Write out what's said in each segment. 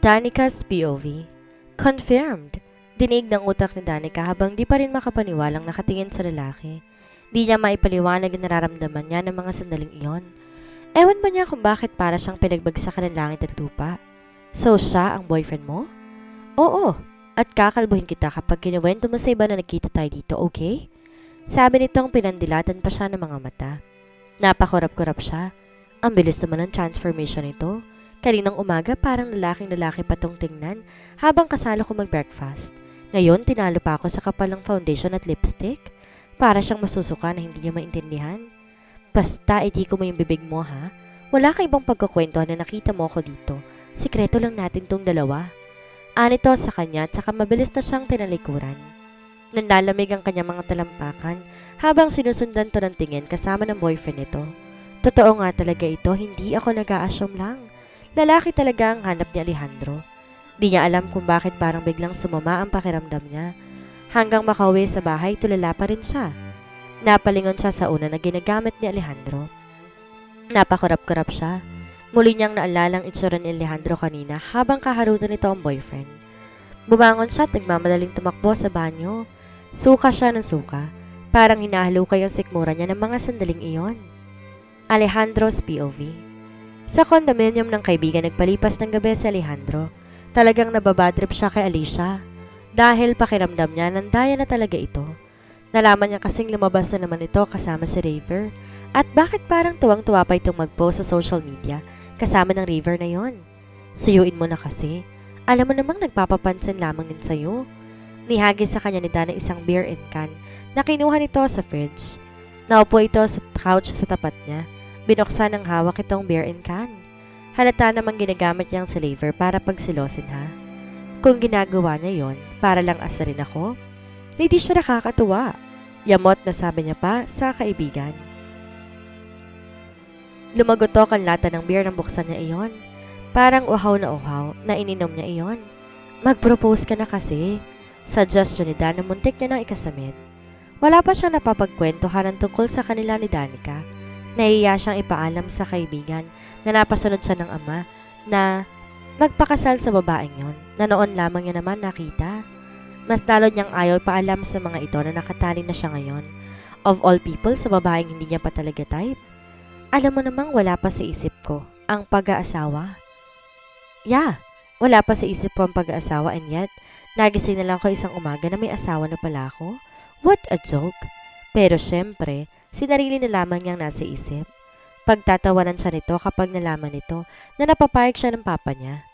Danica's POV. Confirmed. Dinig ng utak ni Danica habang di pa rin makapaniwalang nakatingin sa lalaki. Di niya maipaliwanag ang nararamdaman niya ng mga sandaling iyon. Ewan ba niya kung bakit para siyang pinagbagsakan ng langit at lupa? So siya ang boyfriend mo? Oo, at kakalbuhin kita kapag kinuwento mo sa iba na nagkita tayo dito, okay? Sabi nitong pinandilatan pa siya ng mga mata. Napakurap-kurap siya. Ang bilis naman ng transformation nito. Kaninang umaga parang lalaking-lalaki patong tingnan habang kasalo ko mag-breakfast. Ngayon tinalo pa ako sa kapal ng foundation at lipstick. Para siyang masusuka na hindi niya maintindihan. Basta itiko mo yung bibig mo ha. Wala kang ibang pagkukwentuhan na nakita mo ako dito. Sikreto lang natin tong dalawa. Anito sa kanya at saka mabilis na siyang tinalikuran. Nanlalamig ang kanyang mga talampakan habang sinusundan to ng tingin kasama ng boyfriend nito. Totoo nga talaga ito, hindi ako nag-a-assume lang. Lalaki talaga ang hanap ni Alejandro. Di niya alam kung bakit parang biglang sumama ang pakiramdam niya. Hanggang makauwi sa bahay, tulala pa rin siya. Napalingon siya sa una na ginagamit ni Alejandro. Napakurap-kurap siya. Muli niyang naalala ang itsura ni Alejandro kanina habang kaharutan nito ang boyfriend. Bumangon siya at nagmamadaling tumakbo sa banyo. Suka siya ng suka. Parang hinahalukay ang sikmura niya ng mga sandaling iyon. Alejandro's POV. Sa condominium ng kaibigan nagpalipas ng gabi si Alejandro. Talagang nababadrip siya kay Alicia. Dahil pakiramdam niya nandaya na talaga ito. Nalaman niya kasing lumabas na naman ito kasama si Raver. At bakit parang tuwang-tuwa pa itong mag-post sa social media kasama ng Raver na yon? Suyuin mo na kasi. Alam mo namang nagpapapansin lamang din sa'yo. Nihagis sa kanya ni Dana isang beer and can na kinuha nito sa fridge. Naupo ito sa couch sa tapat niya. Binuksan ng hawak itong beer and can. Halata namang ginagamit niyang si Raver para pagsilosin ha. Kung ginagawa niya yon, para lang asarin ako, hindi siya nakakatuwa. Yamot na sabi niya pa sa kaibigan. Lumagotok ang lata ng beer nang buksan niya iyon. Parang uhaw na ininom niya iyon. Mag-propose ka na kasi. Suggestion ni Dan na muntik niya ng ikasamit. Wala pa siyang napapagkwentuhan ng tungkol sa kanila ni Danica. Nahiya siyang ipaalam sa kaibigan na napasunod siya ng ama na magpakasal sa babaeng yon na noon lamang niya naman nakita. Mas lalo niyang ayaw paalam sa mga ito na nakatali na siya ngayon. Of all people, sa babaeng hindi niya pa talaga type. Alam mo namang wala pa sa isip ko ang pag-aasawa. Yeah, wala pa sa isip ko ang pag-aasawa and yet, nagising na lang ko isang umaga na may asawa na pala ako. What a joke. Pero syempre, sinarili na lamang niyang nasa isip. Pagtatawanan siya nito kapag nalaman nito na napapayag siya ng papa niya.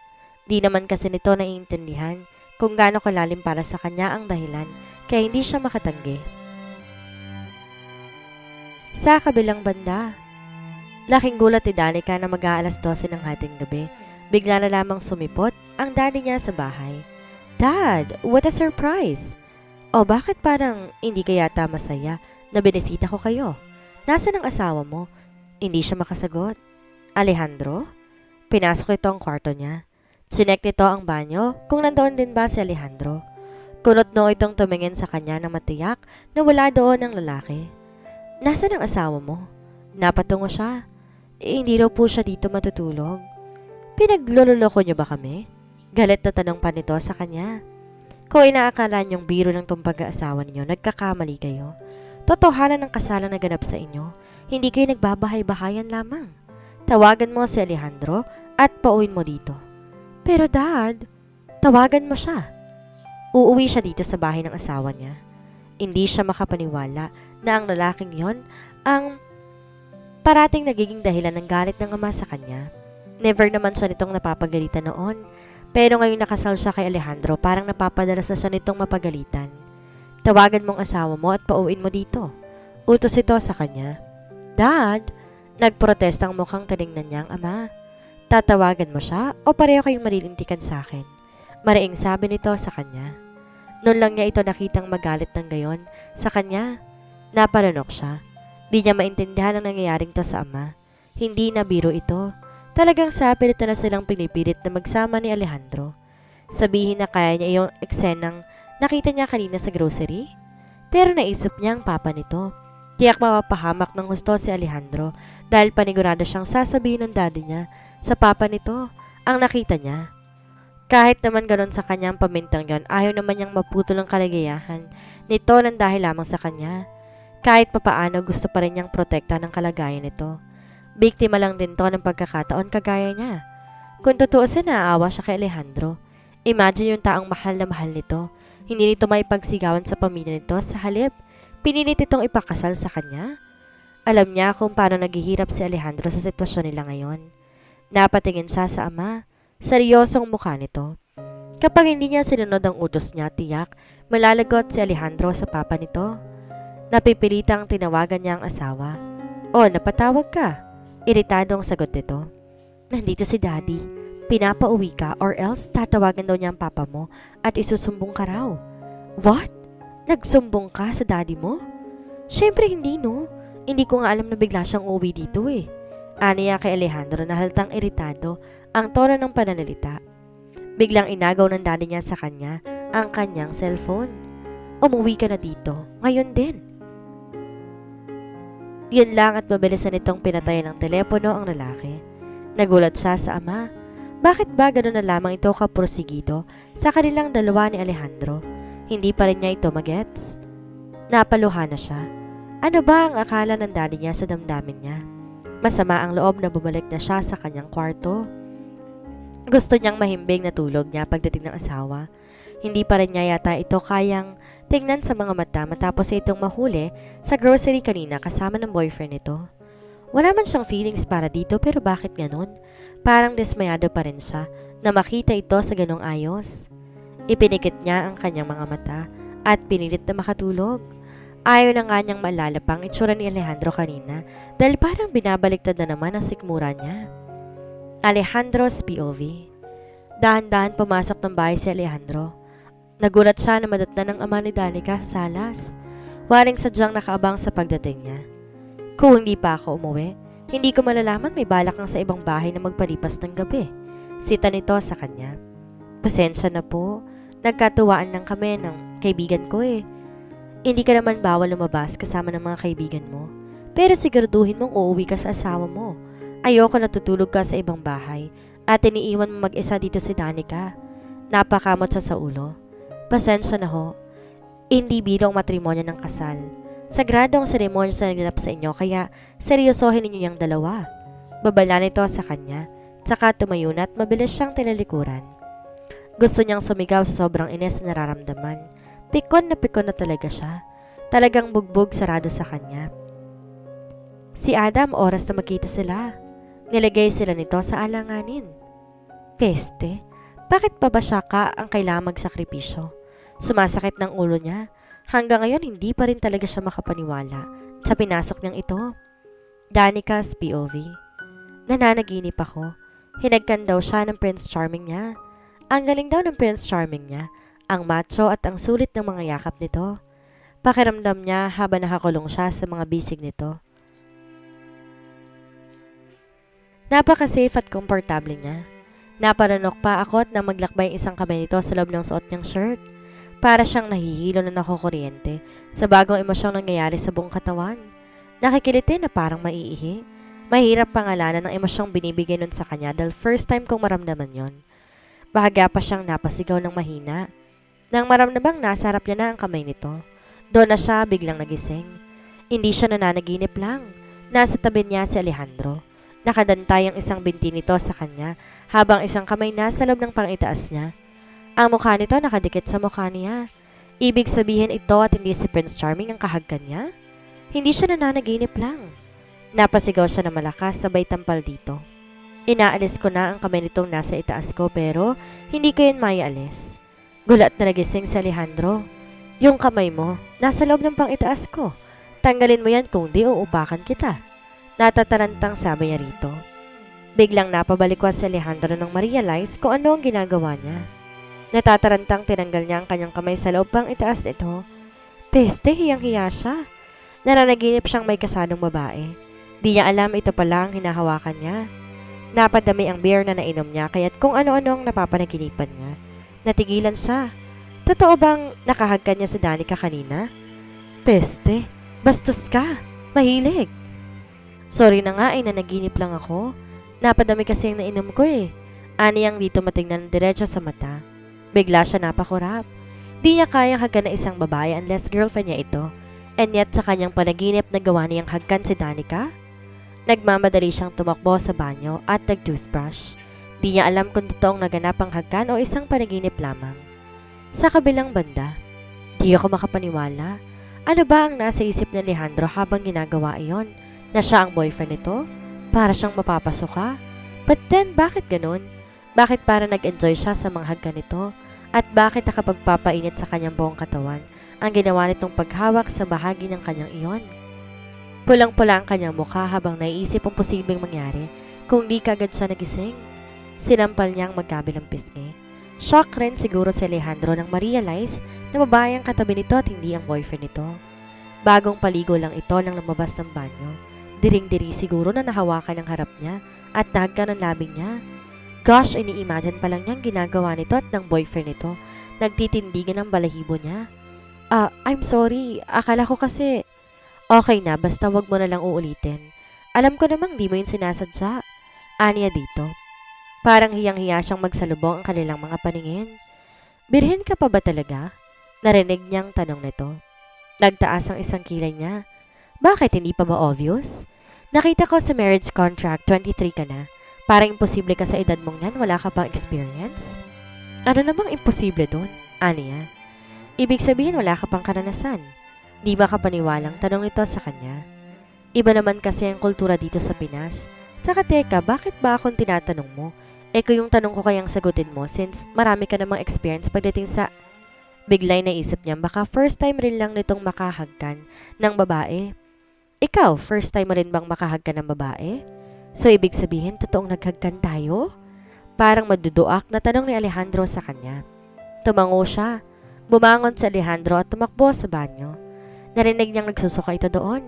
Di naman kasi nito naiintindihan kung gaano kalalim para sa kanya ang dahilan kaya hindi siya makatanggi. Sa kabilang banda, laking gulat ni Danica na mag-aalas 12 ng hating gabi. Bigla na lamang sumipot ang daddy niya sa bahay. Dad, what a surprise! O bakit parang hindi ka yata masaya na binisita ko kayo? Nasaan ang asawa mo? Hindi siya makasagot. Alejandro? Pinasok ito ang kwarto niya. Sinek nito ang banyo kung nandoon din ba si Alejandro. Kunot no itong tumingin sa kanya na matiyak na wala doon ang lalaki. Nasaan ang asawa mo? Napatungo siya. Hindi raw po siya dito matutulog. Pinagluloloko niyo ba kami? Galit na tanong pa nito sa kanya. Kung inaakala niyong biro ng tong pag-aasawa ninyo, nagkakamali kayo. Totohanan ng kasalang naganap sa inyo. Hindi kayo nagbabahay-bahayan lamang. Tawagan mo si Alejandro at pauwin mo dito. Pero dad, tawagan mo siya. Uuwi siya dito sa bahay ng asawa niya. Hindi siya makapaniwala na ang lalaking yon ang parating nagiging dahilan ng galit ng ama sa kanya. Never naman siya nitong napapagalitan noon. Pero ngayon nakasal siya kay Alejandro, parang napapadalas na siya nitong mapagalitan. Tawagan mong asawa mo at pauwiin mo dito. Utos ito sa kanya. Dad, nagprotestang mukhang tinignan niyang ama. Tatawagan mo siya o pareho kayong malilintikan sa akin? Mariing sabi nito sa kanya. Noon lang niya ito nakitang magalit ng gayon sa kanya. Napalunok siya. Di niya maintindihan ang nangyayaring to sa ama. Hindi na biro ito. Talagang sapilit na silang pinipilit na magsama ni Alejandro. Sabihin na kaya niya yung eksenang nakita niya kanina sa grocery. Pero naisip niya ang papa nito. Tiyak mapapahamak ng husto si Alejandro dahil panigurado siyang sasabihin ng daddy niya sa papa nito ang nakita niya. Kahit naman ganon sa kanyang pamintang yon, ayaw naman niyang maputol ang kaligayahan nito ng dahil lamang sa kanya. Kahit papaano gusto pa rin niyang protekta ng kalagayan nito. Biktima lang din to ng pagkakataon kagaya niya. Kung tutuusin, naaawa siya kay Alejandro. Imagine yung taong mahal na mahal nito. Hindi nito maipagsigawan sa pamilya nito, sa halip pinilit itong ipakasal sa kanya. Alam niya kung paano naghihirap si Alejandro sa sitwasyon nila ngayon. Napatingin siya sa ama. Seryosong mukha nito. Kapag hindi niya sinunod ang utos niya, tiyak, malalagot si Alejandro sa papa nito. Napipilitang tinawagan niya ang asawa. "Oh, napatawag ka?" Iritadong sagot nito. "Nandito si daddy. Pinapauwi ka or else tatawagan daw niya ang papa mo at isusumbong ka raw." "What? Nagsumbong ka sa daddy mo?" "Syempre hindi, no. Hindi ko nga alam na bigla siyang uuwi dito eh." Aniya kay Alejandro na halatang iritado ang tono ng pananalita. Biglang inagaw ng daddy niya sa kanya ang kanyang cellphone. "Umuwi ka na dito. Ngayon din." Yun lang at mabilisan nitong pinatayan ng telepono ang lalaki. Nagulat siya sa ama. Bakit ba gano'n na lamang ito kaprosigido sa kanilang dalawa ni Alejandro? Hindi pa rin niya ito magets. Napaluha na siya. Ano ba ang akala ng daddy niya sa damdamin niya? Masama ang loob na bumalik na siya sa kanyang kwarto. Gusto niyang mahimbing na tulog niya pagdating ng asawa. Hindi pa rin niya yata ito kayang tingnan sa mga mata matapos itong mahuli sa grocery kanina kasama ng boyfriend nito. Wala man siyang feelings para dito pero bakit ganun? Parang dismayado pa rin siya na makita ito sa ganong ayos. Ipinikit niya ang kanyang mga mata at pinilit na makatulog. Ayaw na nga niyang maalala pang itsura ni Alejandro kanina dahil parang binabaliktad na naman ang sikmura niya. Alejandro's POV. Dahan-dahan pumasok ng bahay si Alejandro. Nagulat siya na madatnan ng ama ni Danica sa salas. Waring sadyang nakaabang sa pagdating niya. "Kung hindi pa ako umuwi, hindi ko malalaman may balak kang sa ibang bahay na magpalipas ng gabi." Sita nito sa kanya. "Pasensya na po, nagkatuwaan lang kami ng kaibigan ko eh. Hindi ka naman bawal lumabas kasama ng mga kaibigan mo. Pero siguraduhin mong uuwi ka sa asawa mo. Ayoko natutulog ka sa ibang bahay at iniiwan mo mag-isa dito si Danica." Napakamot siya sa ulo. "Pasensya na ho. Hindi biro ang matrimonyo ng kasal. Sagrado ang seremonya sa naganap sa inyo kaya seryosohin ninyo yung dalawa." Babala nito sa kanya, tsaka tumayo na at mabilis siyang tinalikuran. Gusto niyang sumigaw sa sobrang inis na nararamdaman. Pikon na talaga siya. Talagang bugbog sarado sa kanya. Si Adam, oras na magkita sila. Nilagay sila nito sa alanganin. Peste, bakit pa ba siya ang kailangang magsakripisyo? Sumasakit ng ulo niya. Hanggang ngayon hindi pa rin talaga siya makapaniwala sa pinasok niyang ito. Danica's POV. Nananaginip ako. Hinagkan daw siya ng Prince Charming niya. Ang galing daw ng Prince Charming niya. Ang macho at ang sulit ng mga yakap nito. Pakiramdam niya habang nakakulong siya sa mga bisig nito. Napaka-safe at komportable niya. Naparanok pa akot nang maglakbay isang kamay nito sa loob ng suot niyang shirt. Para siyang nahihilo na nakukuryente sa bagong emosyong nangyayari sa buong katawan. Nakikiliti na parang maiihi. Mahirap pangalanan ng emosyong binibigay nun sa kanya dahil first time kong maramdaman yon. Bahaga pa siyang napasigaw ng mahina. Nang maramdamang nasa harap niya na ang kamay nito, doon na siya biglang nagising. Hindi siya nananaginip lang. Nasa tabi niya si Alejandro. Nakadantay ang isang binti nito sa kanya habang isang kamay nasa loob ng pangitaas niya. Ang mukha nito nakadikit sa mukha niya. Ibig sabihin ito at hindi si Prince Charming ang kahagkan niya? Hindi siya nananaginip lang. Napasigaw siya na malakas sabay tampal dito. Inaalis ko na ang kamay nitong nasa itaas ko pero hindi ko yun maialis. Gulat na nagising si Alejandro. "Yung kamay mo, nasa loob ng pang-itaas ko. Tanggalin mo yan kung di uupakan kita." Natatarantang sabi niya rito. Biglang napabalikwas si Alejandro nang ma-realize kung ano ang ginagawa niya. Natatarantang tinanggal niya ang kanyang kamay sa loob pang-itaas nito. Peste, hiyang-hiya siya. Nananaginip siyang may kasadong babae. Di niya alam ito pala ang hinahawakan niya. Napadami ang beer na nainom niya kaya't kung ano-ano ang napapanaginipan niya. Natigilan siya. Totoo bang nakahagkan niya si Danica kanina? Peste, bastos ka. Mahilig. Sorry na nga ay nanaginip lang ako. Napadami kasi ang nainom ko eh. Aniyang dito matingnan ng diretso sa mata. Bigla siya napakurap. Di niya kayang hagkan na isang babae unless girlfriend niya ito. And yet sa kanyang panaginip na gawa niyang hagkan si Danica? Nagmamadali siyang tumakbo sa banyo at nag-toothbrush. Di niya alam kung totoong naganap ang hagkan o isang panaginip lamang. Sa kabilang banda, di ako makapaniwala. Ano ba ang nasa isip ni Alejandro habang ginagawa iyon? Na siya ang boyfriend nito? Para siyang mapapasok ka? But then, bakit ganun? Bakit para nag-enjoy siya sa mga hagkan nito? At bakit nakapagpapainit sa kanyang buong katawan ang ginawa nitong paghawak sa bahagi ng kanyang iyon? Pulang-pula ang kanyang mukha habang naiisip ang posibleng mangyari kung di kagad siya nagising. Sinampal niya ang magkabilang pisngi. Shock rin siguro si Alejandro nang ma-realize na babae ang katabi nito at hindi ang boyfriend nito. Bagong paligo lang ito nang lumabas ng banyo. Diring-diri siguro na nahawakan ang harap niya at nahagkan ang labing niya. Gosh, ini-imagine pa lang niyang ginagawa nito at ng boyfriend nito. Nagtitindigan ang balahibo niya. I'm sorry. Akala ko kasi... Okay na, basta wag mo na lang uulitin. Alam ko namang di mo yun sinasadya. Aniya dito. Parang hiyang-hiya siyang magsalubong ang kanilang mga paningin. Birhen ka pa ba talaga? Narinig niyang tanong nito. Nagtaas ang isang kilay niya. Bakit hindi pa ba obvious? Nakita ko sa marriage contract, 23 ka na. Parang imposible ka sa edad mong yan, wala ka pang experience? Ano namang imposible doon? Aniya. Ibig sabihin wala ka pang karanasan. Di ba ka paniwalang tanong nito sa kanya? Iba naman kasi ang kultura dito sa Pinas. Tsaka teka, bakit ba akong tinatanong mo? Kung yung tanong ko kayang sagutin mo since marami ka namang experience pagdating sa... Biglay naisip niya baka first time rin lang nitong makahagkan ng babae. Ikaw, first time mo rin bang makahagkan ng babae? So, ibig sabihin, totoong naghagkan tayo? Parang maduduak na tanong ni Alejandro sa kanya. Tumango siya. Bumangon si Alejandro at tumakbo sa banyo. Narinig niyang nagsusuka ito doon.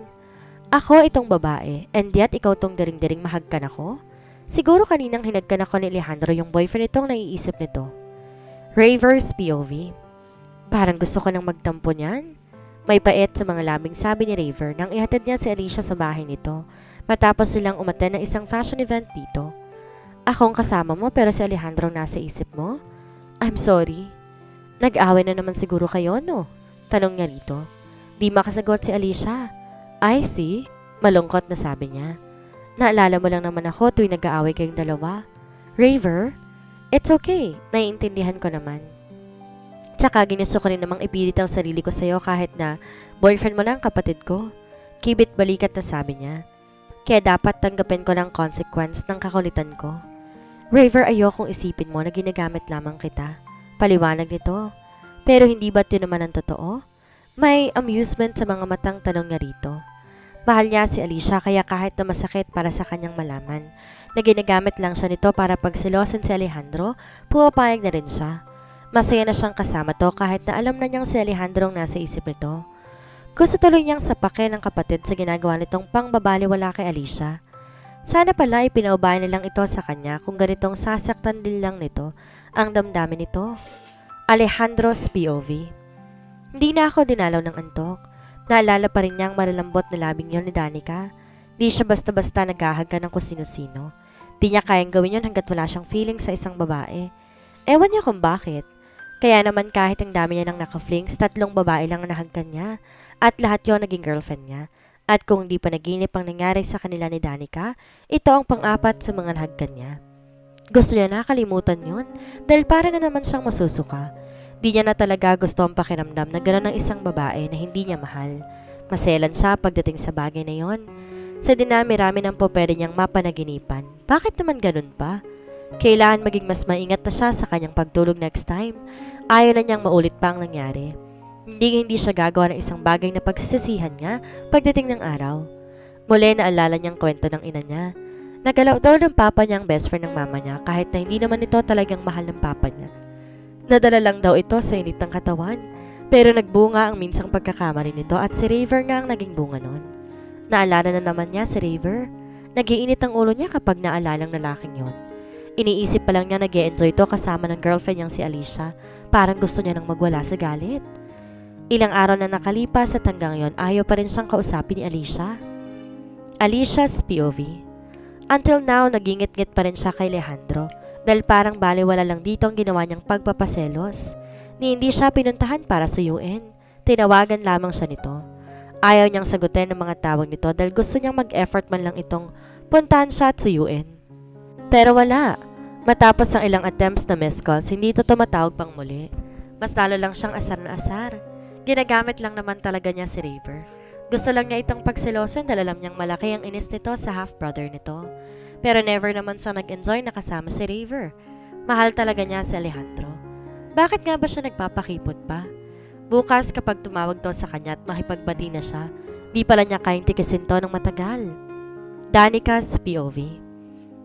Ako itong babae, and yet ikaw tong daring-daring mahagkan ako? Siguro kaninang hinagkan ako ni Alejandro yung boyfriend itong naiisip nito. Raver's POV. Parang gusto ko nang magtampo niyan. May pait sa mga labing sabi ni Raver nang ihatid niya si Alicia sa bahay nito. Matapos silang umattend ng isang fashion event dito. Akong kasama mo pero si Alejandro nasa isip mo? I'm sorry. Nag-away na naman siguro kayo, no? Tanong niya rito. Di makasagot si Alicia. I see. Malungkot na sabi niya. Naalala mo lang naman ako tuwing nag-aaway kayong dalawa. Raver? It's okay. Naiintindihan ko naman. Tsaka ginusto ko rin namang ipilit ang sarili ko sa'yo kahit na boyfriend mo lang kapatid ko. Kibit balikat na sabi niya. Kaya dapat tanggapin ko ng consequence ng kakulitan ko. Raver, ayokong isipin mo na ginagamit lamang kita. Paliwanag nito. Pero hindi ba't yun naman ang totoo? May amusement sa mga matang tanong niya rito. Mahal niya si Alicia kaya kahit na masakit para sa kanyang malaman na ginagamit lang siya nito para pagsilosin si Alejandro, pumapayag na rin siya. Masaya na siyang kasama to kahit na alam na niyang si Alejandro ang nasa isip nito. Gusto tuloy niyang sapakin ng kapatid sa ginagawa nitong pangbabaliwala kay Alicia. Sana pala ipinaubayan na lang ito sa kanya kung ganitong sasaktan din lang nito ang damdamin nito. Alejandro's POV. Hindi na ako dinalaw ng antok. Naalala pa rin niya ang malalambot na labing yon ni Danica. Di siya basta-basta naghahagka ng kung sino-sino. Di niya kayang gawin yon hanggat wala siyang feeling sa isang babae. Ewan niya kung bakit. Kaya naman kahit ang dami niya ng naka-flings, 3 babae lang ang nahagkan niya. At lahat yon naging girlfriend niya. At kung di pa naginip ang nangyari sa kanila ni Danica, ito ang pang-4 sa mga nahagkan niya. Gusto niya nakalimutan yun dahil para na naman siyang masusuka. Di niya na talaga gusto ang pakiramdam na gano'n ng isang babae na hindi niya mahal. Maselan siya pagdating sa bagay na yon. Sa dinami-rami ng po pwede niyang mapanaginipan. Bakit naman ganun pa? Kailangan maging mas maingat na siya sa kanyang pagtulog next time. Ayaw na niyang maulit pa ang nangyari. Hindi siya gagawa ng isang bagay na pagsisisihan niya pagdating ng araw. Muli naalala niyang kwento ng ina niya. Nagalaw daw ng papa niya ang best friend ng mama niya kahit na hindi naman ito talagang mahal ng papa niya. Nadala lang daw ito sa init ng katawan. Pero nagbunga ang minsang pagkakamali nito at si Raver nga ang naging bunga nun. Naalala na naman niya si Raver. Nagiinit ang ulo niya kapag naalalang lalaking yon. Iniisip pa lang niya nag-e-enjoy to kasama ng girlfriend niyang si Alicia. Parang gusto niya nang magwala sa galit. Ilang araw na nakalipas at hanggang yon ayaw pa rin siyang kausapin ni Alicia. Alicia's POV. Until now, nagingit-ngit pa rin siya kay Alejandro. dahil parang baliwala lang dito ang ginawa niyang pagpapaselos. Ni hindi siya pinuntahan para sa UN. Tinawagan lamang siya nito. Ayaw niyang sagutin ng mga tawag nito dahil gusto niyang mag-effort man lang itong puntahan siya at sa UN. Pero wala. Matapos ang ilang attempts na missed calls, hindi ito tumatawag pang muli. Mas lalo lang siyang asar na asar. Ginagamit lang naman talaga niya si Raver. Gusto lang niya itong pagselosan dahil alam niyang malaki ang inis nito sa half-brother nito. Pero never naman siya nag-enjoy na kasama si Raver. Mahal talaga niya si Alejandro. Bakit nga ba siya nagpapakipot pa? Bukas kapag tumawag to sa kanya at makipagbati na siya, di pala niya kayang tikisin to ng matagal. Danica's POV.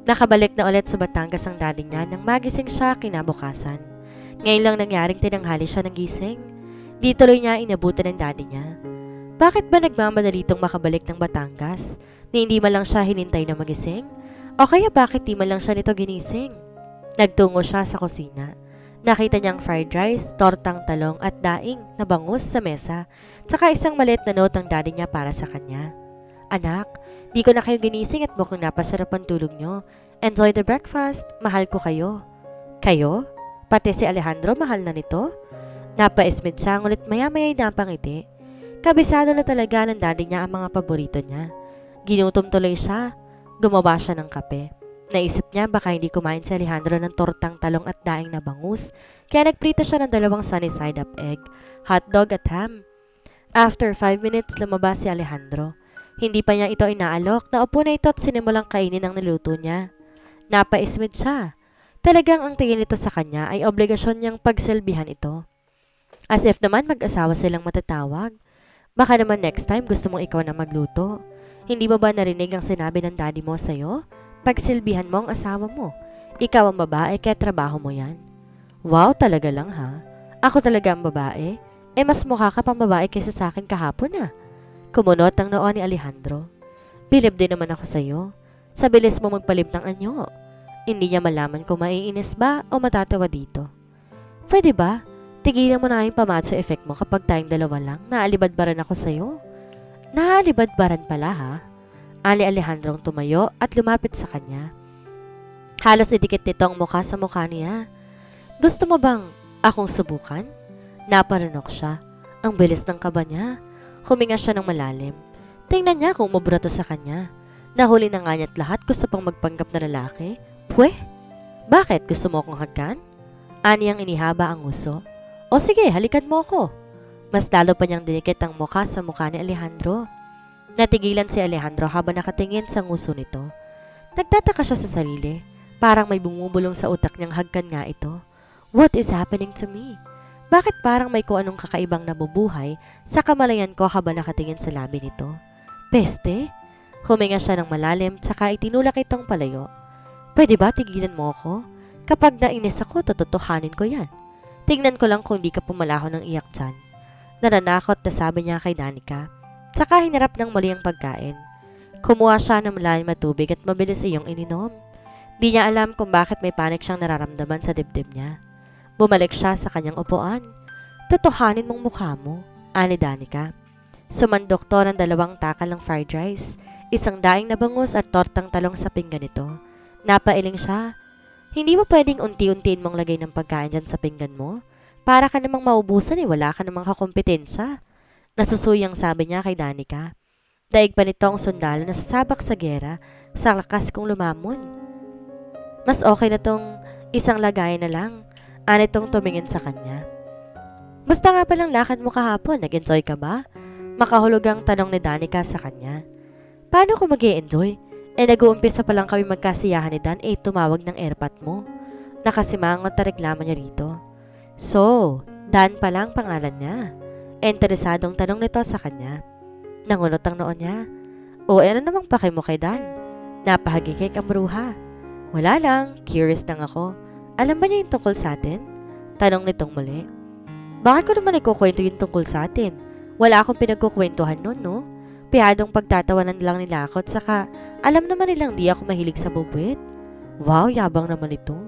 Nakabalik na ulit sa Batangas ang daddy niya nang magising siya kinabukasan. Ngayon lang nangyaring tinanghali siya ng gising. Di tuloy niya inabutan ng daddy niya. Bakit ba nagmamadali itong makabalik ng Batangas na hindi man lang siya hinintay na magising? O kaya bakit di man lang siya nito ginising? Nagtungo siya sa kusina. Nakita niyang fried rice, tortang talong at daing na bangus sa mesa, tsaka isang maliit na note ng daddy niya para sa kanya. Anak, di ko na kayo ginising at mukhang napasarap ang tulog niyo. Enjoy the breakfast, mahal ko kayo. Kayo? Pati si Alejandro mahal na nito? Napaismid siya ngulit maya-maya'y napangiti. Kabisado na talaga ng daddy niya ang mga paborito niya. Ginutom tuloy siya. Gumawa siya ng kape. Naisip niya baka hindi kumain si Alejandro ng tortang talong at daing na bangus, kaya nagprito siya ng 2 sunny side up egg, hotdog at ham. After 5 minutes, lumabas si Alejandro. Hindi pa niya ito inaalok, naupo na ito at sinimulang kainin ang niluto niya. Napaismid siya. Talagang ang tingin nito sa kanya ay obligasyon niyang pagsilbihan ito. As if naman mag-asawa silang matatawag. Baka naman next time gusto mong ikaw na magluto. Hindi mo ba narinig ang sinabi ng daddy mo sa'yo? Pagsilbihan mo ang asawa mo. Ikaw ang babae kaya trabaho mo yan. Wow, talaga lang ha? Ako talaga ang babae? Mas mukha ka pang babae kaysa sa akin kahapon na. Kumunot ang noo ni Alejandro. Bilib din naman ako sa'yo. Sa bilis mo magpalib ng anyo. Hindi niya malaman kung maiinis ba o matatawa dito. Pwede ba? Tigilan mo na yung pamacho effect mo kapag tayong dalawa lang. Naalibadbaran ako sa'yo. Naalibadbaran pala ha? Ali Alejandrong tumayo at lumapit sa kanya. Halos idikit nito ang mukha sa mukha niya. Gusto mo bang akong subukan? Naparunok siya. Ang bilis ng kaba niya. Huminga siya ng malalim. Tingnan niya kung umubra to sa kanya. Nahuli na nga niya't lahat gusto pang magpanggap na lalaki. Pweh? Bakit? Gusto mo akong hagkan? Ani ang inihaba ang uso. O sige, halikan mo ako. Mas lalo pa niyang dinikit ang mukha sa mukha ni Alejandro. Natigilan si Alejandro habang nakatingin sa nguso nito. Nagtataka siya sa sarili. Parang may bumubulong sa utak niyang hagkan nga ito. What is happening to me? Bakit parang may kung anong kakaibang nabubuhay sa kamalayan ko habang nakatingin sa labi nito? Peste? Huminga siya ng malalim tsaka itinulak itong palayo. Pwede ba tigilan mo ako? Kapag nainis ako, tototohanin ko yan. Tingnan ko lang kung di ka pumalaho ng iyak dyan. Nananakot na sabi niya kay Danica. Tsaka hinarap ng muli ang pagkain. Kumuha siya ng malalim na tubig at mabilis iyong ininom. Di niya alam kung bakit may panik siyang nararamdaman sa dibdib niya. Bumalik siya sa kanyang upuan. Totohanin mong mukha mo, ani Danica. Sumandok to ng 2 takal ng fried rice, isang daing na bangus at tortang talong sa pinggan nito. Napailing siya. Hindi mo pwedeng unti-untiin mong lagay ng pagkain dyan sa pinggan mo? Para ka namang maubusan wala ka namang kakompetensya. Nasusuyang sabi niya kay Danica. Daig pa nito ang sundalo na sasabak sa gera sa lakas kong lumamon. Mas okay na tong isang lagayan na lang. Anitong tumingin sa kanya. Musta nga palang lakad mo kahapon? Nag-enjoy ka ba? Makahulugang tanong ni Danica sa kanya. Paano ko mag-e-enjoy? Nag-uumpisa pa lang kami magkasiyahan ni Dan tumawag ng airpat mo. Nakasimangot na reklamo niya rito. So, Dan pa lang pangalan niya. Interesadong tanong nito sa kanya. Nangunot ang noo niya. O ano namang pake mo kay Dan? Napahagikik ang bruha. Wala lang, curious lang ako. Alam ba niya yung tungkol sa atin? Tanong nitong muli. Bakit ko naman ikukwento yung tungkol sa atin? Wala akong pinagkukwentuhan nun, no? Pihadong pagtatawanan lang nila ako at saka alam naman nilang di ako mahilig sa bubuit. Wow, yabang naman ito.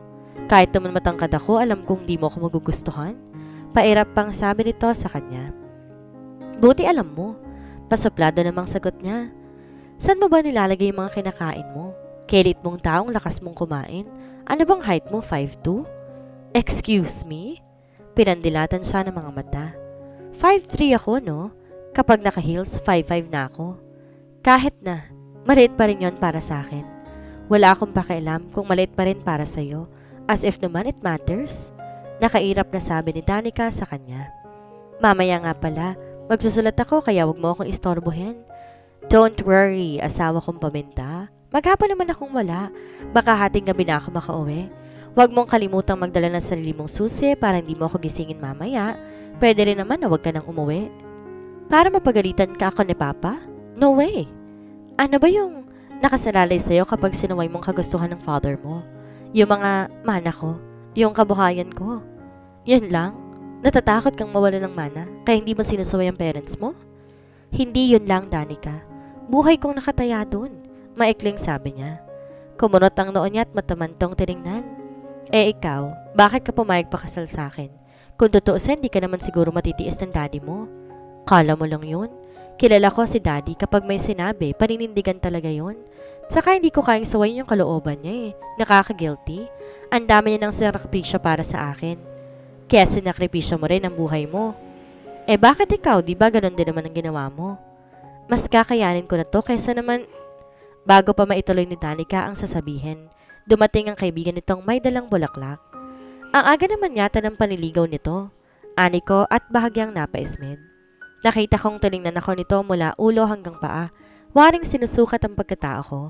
Kahit naman matangkad ako, alam kong di mo ako magugustuhan. Pairap pang sabi nito sa kanya. Buti alam mo. Pasuplado namang sagot niya. Saan mo ba nilalagay yung mga kinakain mo? Kelit mong taong lakas mong kumain. Ano bang height mo, 5'2"? Excuse me? Pinandilatan siya ng mga mata. 5'3" ako, no? Kapag naka-heels, 5'5" na ako. Kahit na, maliit pa rin yon para sa akin. Wala akong pakialam kung maliit pa rin para sa'yo. As if naman it matters. Nakairap na sabi ni Danica sa kanya. Mamaya nga pala, magsusulat ako kaya wag mo akong istorbohin. Don't worry, asawa kong paminta. Maghapon naman akong wala. Baka hating gabi na ako makauwi. Huwag mong kalimutang magdala ng sarili mong susi para hindi mo ako gisingin mamaya. Pwede rin naman na huwag ka nang umuwi. Para mapagalitan ka ako ni Papa? No way. Ano ba yung nakasalalay sa'yo kapag sinuway mong kagustuhan ng father mo? Yung mga mana ko, yung kabuhayan ko. Yun lang? Natatakot kang mawala ng mana kaya hindi mo sinusuway ang parents mo? Hindi yun lang, Danica. Buhay kong nakataya doon. Maikling sabi niya. Kumunot ang noon niya at matamantong tiningnan. Eh ikaw, bakit ka pumayag pakasal sa akin? Kung tutuusin, di ka naman siguro matitiis ng daddy mo. Kala mo lang yun? Kilala ko si daddy kapag may sinabi, paninindigan talaga yun. Saka hindi ko kayang sawayin yung kalooban niya eh. Nakaka-guilty. Ang dami niya ng sinakripisyo para sa akin. Kaya sinakripisyo mo rin ang buhay mo. Eh bakit ikaw? Di ba ganun din naman ang ginawa mo? Mas kakayanin ko na to kaysa naman... Bago pa maituloy ni Danica ang sasabihin, dumating ang kaibigan nitong may dalang bulaklak. Ang aga naman yata ng paniligaw nito, ani ko at bahagyang napaismid. Nakita kong tiningnan ako nito mula ulo hanggang paa, waring sinusukat ang pagkatao ko.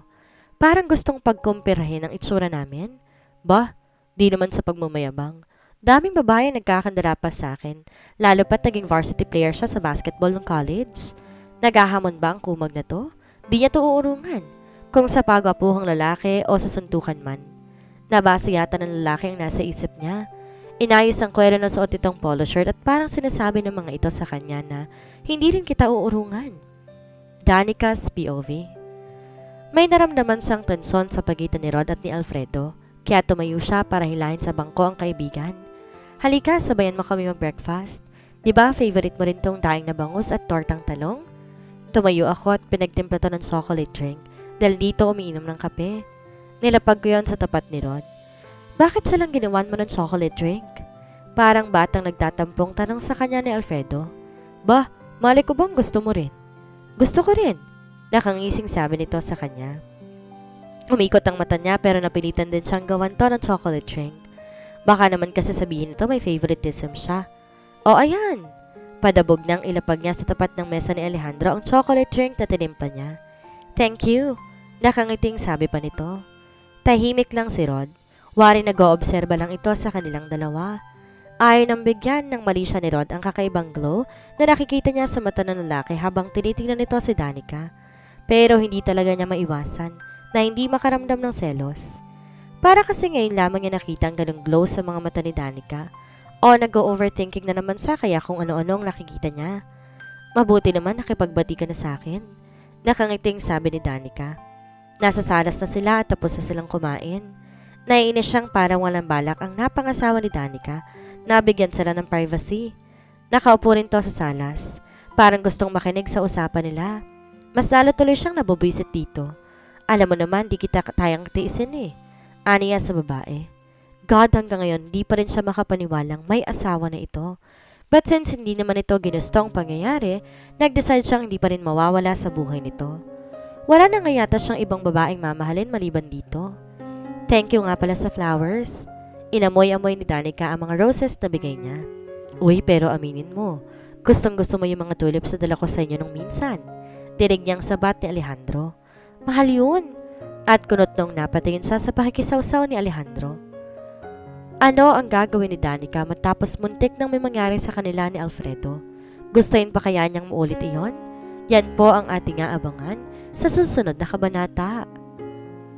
Parang gustong pagkumpirahin ang itsura namin. Bah, di naman sa pagmamayabang. Daming babae nagkakandara pa sa akin, lalo pat naging varsity player siya sa basketball ng college. Naghahamon ba ang kumag na to? Di niya to uurungan. Kung sa pagwapuhang lalaki o sa suntukan man. Nabasa yata ng lalaki ang nasa isip niya. Inayos ang kwero na suot itong polo shirt at parang sinasabi ng mga ito sa kanya na hindi rin kita uurungan. Danica's POV. May naramdaman siyang tensyon sa pagitan ni Rod at ni Alfredo, kaya tumayo siya para hilahin sa bangko ang kaibigan. Halika, sabayan mo kami mag-breakfast. Diba favorite mo rin tong daing na bangus at tortang talong? Tumayo ako at pinagtimpla to ng chocolate drink. Dahil dito umiinom ng kape. Nilapag ko yon sa tapat ni Rod. Bakit silang ginawan mo ng chocolate drink? Parang batang nagtatampong tanong sa kanya ni Alfredo. Bah, mali ko bang gusto mo rin? Gusto ko rin. Nakangising sabi nito sa kanya. Umikot ang mata niya pero napilitan din siyang gawan to ng chocolate drink. Baka naman kasi sabihin nito may favoritism siya. O ayan! Padabog nang ilapag niya sa tapat ng mesa ni Alejandro ang chocolate drink na tinimpa niya. Thank you. Nakangiting sabi pa nito. Tahimik lang si Rod. Wari nag-oobserba lang ito sa kanilang dalawa. Ayaw nang bigyan ng mali siya ni Rod ang kakaibang glow na nakikita niya sa mata ng lalaki habang tinitingnan nito si Danica. Pero hindi talaga niya maiwasan na hindi makaramdam ng selos. Para kasi ngayon lamang niya nakita ang ganung glow sa mga mata ni Danica. O nag-overthinking na naman siya kaya kung ano-ano ang nakikita niya. Mabuti naman nakipagbati ka na sa akin. Nakangiting sabi ni Danica. Nasa salas na sila at tapos na silang kumain. Naiinis siyang parang walang balak ang napangasawa ni Danica. Nabigyan sila ng privacy. Nakaupo rin to sa salas. Parang gustong makinig sa usapan nila. Mas lalo tuloy siyang nabubwisit dito. Alam mo naman, di kita tayang tiisin eh. Aniya sa babae. God, hanggang ngayon, di pa rin siya makapaniwalang may asawa na ito. But since hindi naman ito ginustong pangyayari, nag-decide siyang hindi pa rin mawawala sa buhay nito. Wala na nga yata siyang ibang babaeng mamahalin maliban dito. Thank you nga pala sa flowers. Inamoy-amoy ni Danica ang mga roses na bigay niya. Uy, pero aminin mo, gustong-gusto mo yung mga tulips na dala ko sa inyo nung minsan. Dinig niyang sabat ni Alejandro. Mahal yun. At kunot nung napatingin siya sa pakikisawsaw ni Alejandro. Ano ang gagawin ni Danica matapos muntik nang may mangyari sa kanila ni Alfredo? Gustuin pa kaya niyang muulit iyon? Yan po ang ating aabangan sa susunod na kabanata.